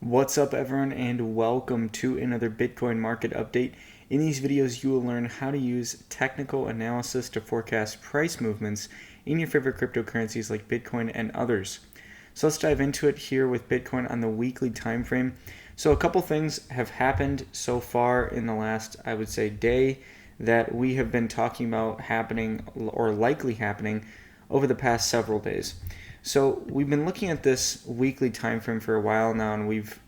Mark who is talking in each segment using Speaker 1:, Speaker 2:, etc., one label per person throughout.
Speaker 1: What's up, everyone, and welcome to another Bitcoin market update. In these videos, you will learn how to use technical analysis to forecast price movements in your favorite cryptocurrencies like Bitcoin and others. So let's dive into it here with Bitcoin on the weekly time frame. So a couple things have happened so far in the last, I would say, day that we have been talking about happening or likely happening over the past several days. So we've been looking at this weekly time frame for a while now, and we've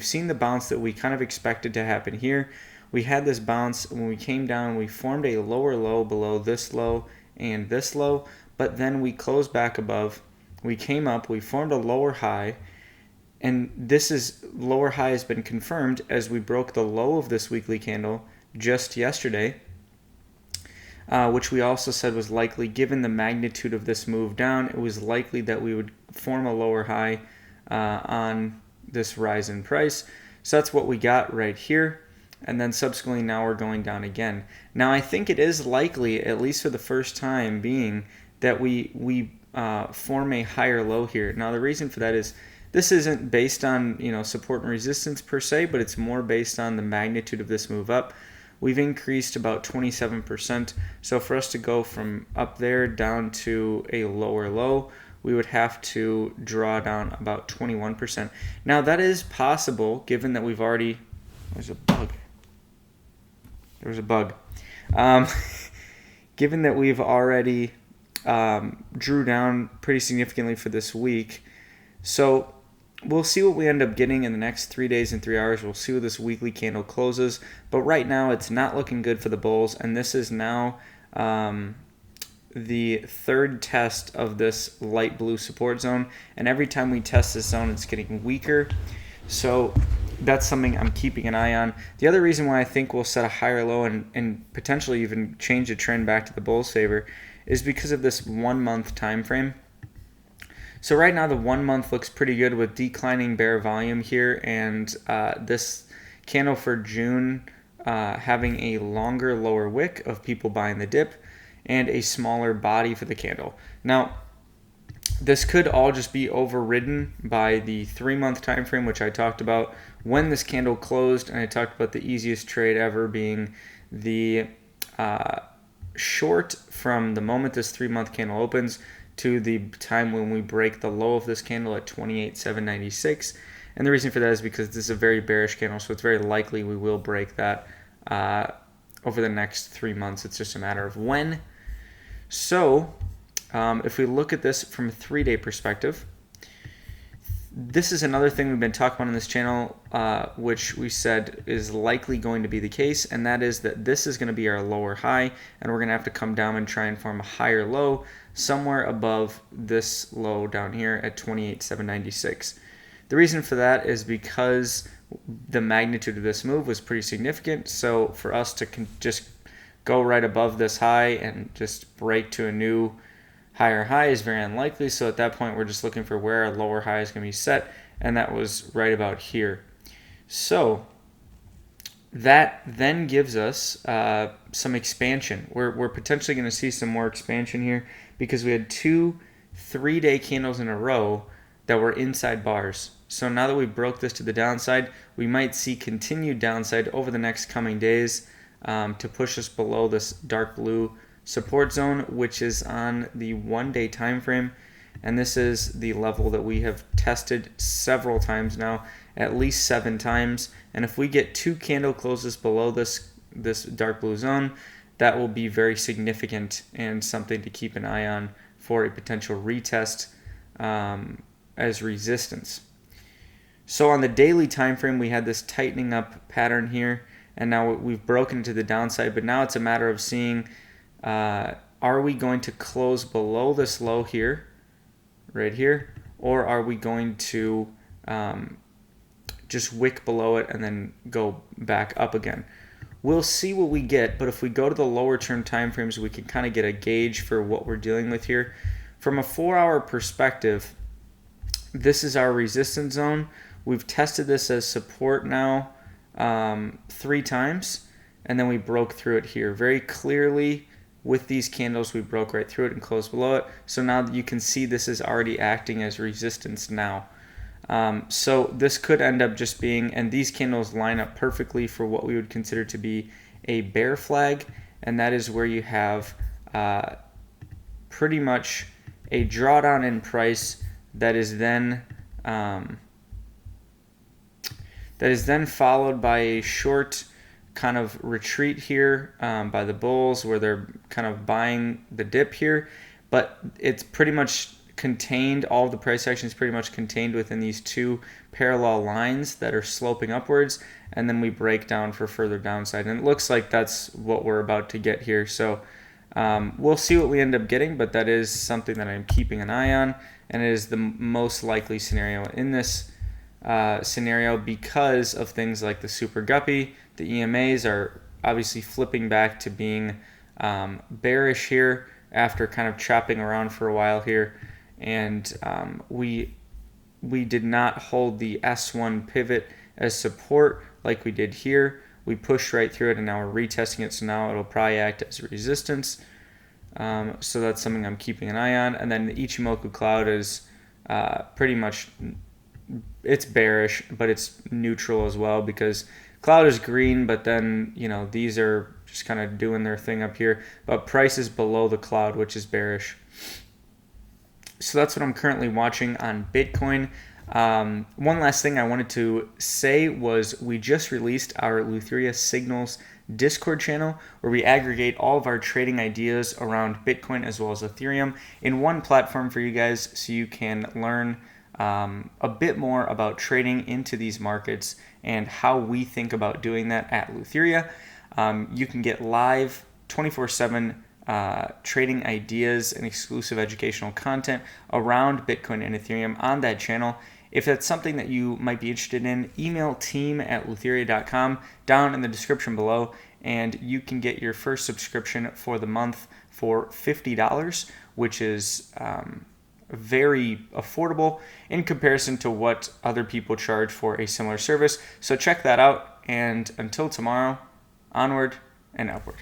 Speaker 1: seen the bounce that we kind of expected to happen here. We had this bounce when we came down, we formed a lower low below this low and this low, but then we closed back above. We came up, we formed a lower high, and this lower high has been confirmed as we broke the low of this weekly candle just yesterday. Which we also said was likely, given the magnitude of this move down, it was likely that we would form a lower high on this rise in price. So that's what we got right here. And then subsequently now we're going down again. Now I think it is likely, at least for the first time being, that we form a higher low here. Now the reason for that is this isn't based on support and resistance per se, but it's more based on the magnitude of this move up. We've increased about 27%. So for us to go from up there down to a lower low, we would have to draw down about 21%. Now that is possible given that we've already... There's a bug. Given that we've already drew down pretty significantly for this week. So we'll see what we end up getting in the next 3 days and 3 hours. We'll see what this weekly candle closes. But right now, it's not looking good for the bulls. And this is now the third test of this light blue support zone. And every time we test this zone, it's getting weaker. So that's something I'm keeping an eye on. The other reason why I think we'll set a higher low and potentially even change the trend back to the bulls' favor is because of this 1 month time frame. So right now the 1 month looks pretty good with declining bear volume here, and this candle for June having a longer lower wick of people buying the dip and a smaller body for the candle. Now this could all just be overridden by the 3 month time frame, which I talked about when this candle closed, and I talked about the easiest trade ever being the short from the moment this 3 month candle opens to the time when we break the low of this candle at 28,796. And the reason for that is because this is a very bearish candle, so it's very likely we will break that over the next 3 months. It's just a matter of when. So if we look at this from a 3-day perspective, this is another thing we've been talking about on this channel, which we said is likely going to be the case, and that is that this is going to be our lower high, and we're going to have to come down and try and form a higher low somewhere above this low down here at 28,796. The reason for that is because the magnitude of this move was pretty significant, so for us to just go right above this high and just break to a new higher high is very unlikely. So at that point, we're just looking for where our lower high is going to be set, and that was right about here. So that then gives us some expansion. We're potentially going to see some more expansion here because we had 2 3-day candles in a row that were inside bars. So now that we broke this to the downside, we might see continued downside over the next coming days to push us below this dark blue support zone, which is on the 1-day time frame. And this is the level that we have tested several times now, at least 7 times. And if we get 2 candle closes below this dark blue zone, that will be very significant and something to keep an eye on for a potential retest as resistance. So on the daily time frame, we had this tightening up pattern here, and now we've broken to the downside. But now it's a matter of seeing, are we going to close below this low here, right here, or are we going to just wick below it and then go back up again? We'll see what we get, but if we go to the lower term time frames, we can kind of get a gauge for what we're dealing with here. From a 4-hour perspective, this is our resistance zone. We've tested this as support now 3 times, and then we broke through it here very clearly. With these candles, we broke right through it and closed below it. So now you can see this is already acting as resistance now. So this could end up just being, and these candles line up perfectly for what we would consider to be a bear flag, and that is where you have pretty much a drawdown in price that is then followed by a short kind of retreat here by the bulls, where they're kind of buying the dip here, but it's pretty much contained. All of the price action is pretty much contained within these two parallel lines that are sloping upwards, and then we break down for further downside, and it looks like that's what we're about to get here. So we'll see what we end up getting, but that is something that I'm keeping an eye on, and it is the most likely scenario in this scenario because of things like the super guppy. The EMAs are obviously flipping back to being bearish here after kind of chopping around for a while here, and we did not hold the S1 pivot as support like we did here. We pushed right through it, and now we're retesting it, so now it'll probably act as resistance. So that's something I'm keeping an eye on. And then the Ichimoku cloud is pretty much, it's bearish, but it's neutral as well, because cloud is green, but then, these are just kind of doing their thing up here. But price is below the cloud, which is bearish. So that's what I'm currently watching on Bitcoin. One last thing I wanted to say was we just released our Leutheria Signals Discord channel, where we aggregate all of our trading ideas around Bitcoin as well as Ethereum in one platform for you guys, so you can learn a bit more about trading into these markets and how we think about doing that at Leutheria. You can get live 24/7 trading ideas and exclusive educational content around Bitcoin and Ethereum on that channel. If that's something that you might be interested in, email team@leutheria.com down in the description below, and you can get your first subscription for the month for $50, which is very affordable in comparison to what other people charge for a similar service. So check that out, and until tomorrow, onward and upward.